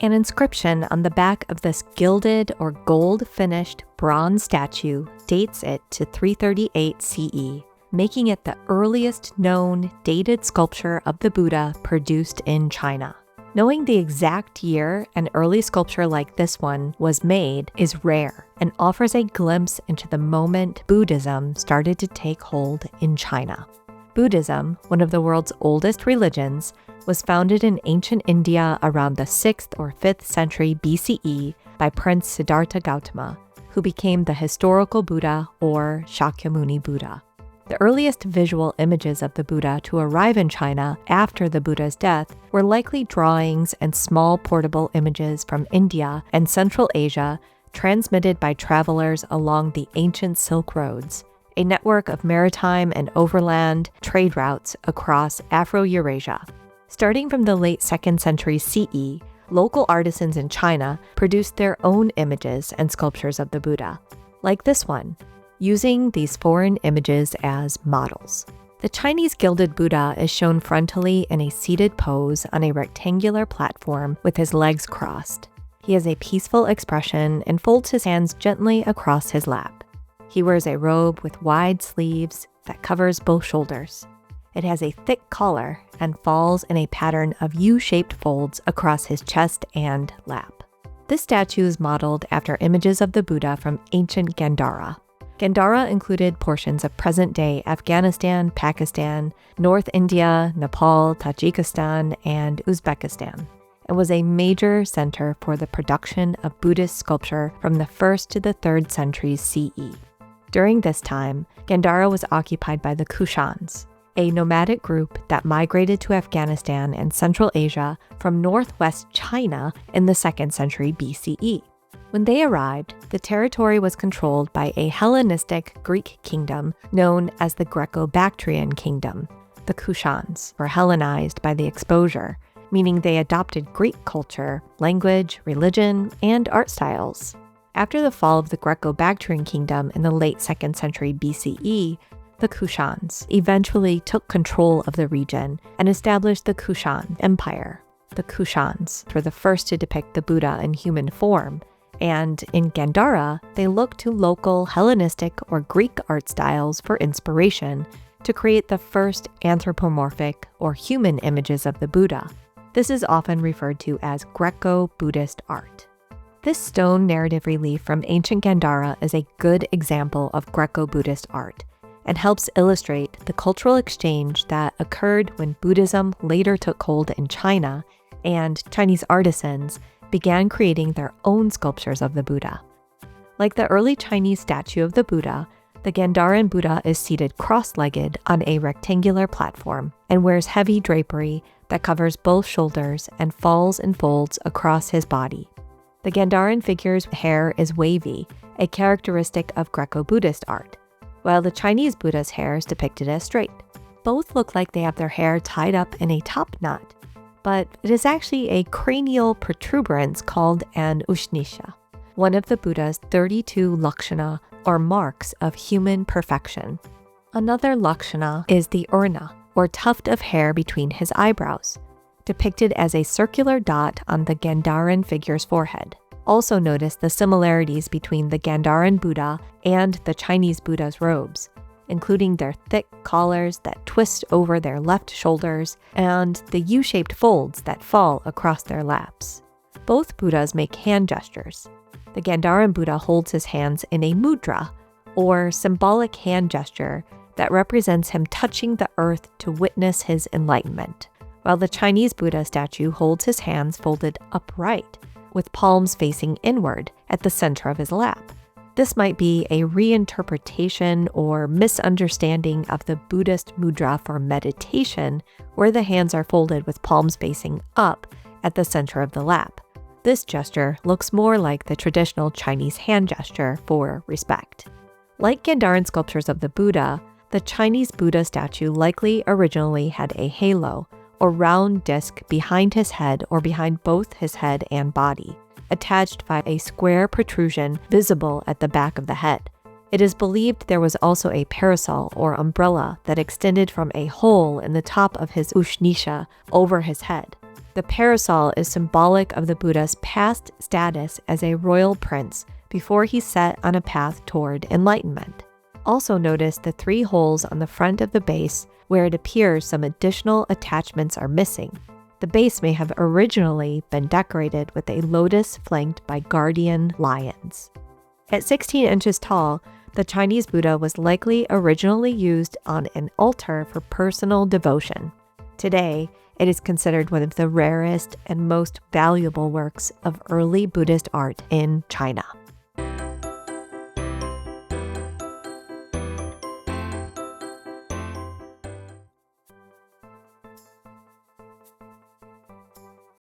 An inscription on the back of this gilded or gold-finished bronze statue dates it to 338 CE, making it the earliest known dated sculpture of the Buddha produced in China. Knowing the exact year an early sculpture like this one was made is rare and offers a glimpse into the moment Buddhism started to take hold in China. Buddhism, one of the world's oldest religions, was founded in ancient India around the 6th or 5th century BCE by Prince Siddhartha Gautama, who became the historical Buddha or Shakyamuni Buddha. The earliest visual images of the Buddha to arrive in China after the Buddha's death were likely drawings and small portable images from India and Central Asia transmitted by travelers along the ancient Silk Roads, a network of maritime and overland trade routes across Afro-Eurasia. Starting from the late 2nd century CE, local artisans in China produced their own images and sculptures of the Buddha, like this one, using these foreign images as models. The Chinese gilded Buddha is shown frontally in a seated pose on a rectangular platform with his legs crossed. He has a peaceful expression and folds his hands gently across his lap. He wears a robe with wide sleeves that covers both shoulders. It has a thick collar and falls in a pattern of U-shaped folds across his chest and lap. This statue is modeled after images of the Buddha from ancient Gandhara. Gandhara included portions of present-day Afghanistan, Pakistan, North India, Nepal, Tajikistan, and Uzbekistan, and was a major center for the production of Buddhist sculpture from the 1st to the 3rd centuries CE. During this time, Gandhara was occupied by the Kushans, a nomadic group that migrated to Afghanistan and Central Asia from northwest China in the 2nd century BCE. When they arrived, the territory was controlled by a Hellenistic Greek kingdom known as the Greco-Bactrian kingdom. The Kushans were Hellenized by the exposure, meaning they adopted Greek culture, language, religion, and art styles. After the fall of the Greco-Bactrian kingdom in the late 2nd century BCE, the Kushans eventually took control of the region and established the Kushan Empire. The Kushans were the first to depict the Buddha in human form, and in Gandhara, they looked to local Hellenistic or Greek art styles for inspiration to create the first anthropomorphic or human images of the Buddha. This is often referred to as Greco-Buddhist art. This stone narrative relief from ancient Gandhara is a good example of Greco-Buddhist art, and helps illustrate the cultural exchange that occurred when Buddhism later took hold in China and Chinese artisans began creating their own sculptures of the Buddha. Like the early Chinese statue of the Buddha, the Gandharan Buddha is seated cross-legged on a rectangular platform and wears heavy drapery that covers both shoulders and falls and folds across his body. The Gandharan figure's hair is wavy, a characteristic of Greco-Buddhist art, while the Chinese Buddha's hair is depicted as straight. Both look like they have their hair tied up in a top knot, but it is actually a cranial protuberance called an ushnisha, one of the Buddha's 32 lakshana, or marks of human perfection. Another lakshana is the urna, or tuft of hair between his eyebrows, depicted as a circular dot on the Gandharan figure's forehead. Also notice the similarities between the Gandharan Buddha and the Chinese Buddha's robes, including their thick collars that twist over their left shoulders and the U-shaped folds that fall across their laps. Both Buddhas make hand gestures. The Gandharan Buddha holds his hands in a mudra, or symbolic hand gesture that represents him touching the earth to witness his enlightenment, while the Chinese Buddha statue holds his hands folded upright, with palms facing inward at the center of his lap. This might be a reinterpretation or misunderstanding of the Buddhist mudra for meditation, where the hands are folded with palms facing up at the center of the lap. This gesture looks more like the traditional Chinese hand gesture for respect. Like Gandharan sculptures of the Buddha, the Chinese Buddha statue likely originally had a halo, or round disc behind his head or behind both his head and body, attached by a square protrusion visible at the back of the head. It is believed there was also a parasol or umbrella that extended from a hole in the top of his ushnisha over his head. The parasol is symbolic of the Buddha's past status as a royal prince before he set on a path toward enlightenment. Also notice the 3 holes on the front of the base where it appears some additional attachments are missing. The base may have originally been decorated with a lotus flanked by guardian lions. At 16 inches tall, the Chinese Buddha was likely originally used on an altar for personal devotion. Today, it is considered one of the rarest and most valuable works of early Buddhist art in China.